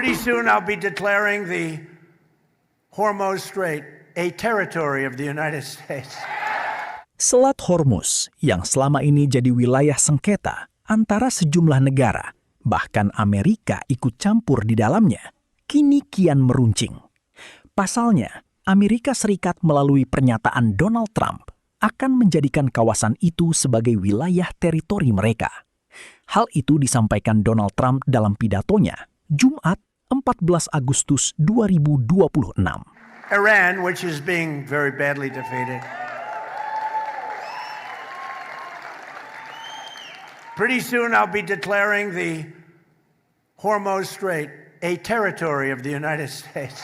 Pretty soon I'll be declaring the Hormuz Strait a territory of the United States. Selat Hormuz yang selama ini jadi wilayah sengketa antara sejumlah negara, bahkan Amerika ikut campur di dalamnya, kini kian meruncing. Pasalnya, Amerika Serikat melalui pernyataan Donald Trump akan menjadikan kawasan itu sebagai wilayah teritori mereka. Hal itu disampaikan Donald Trump dalam pidatonya, Jumat 14 Agustus 2026. Iran, which is being very badly defeated. Pretty soon I'll be declaring the Hormuz Strait a territory of the United States.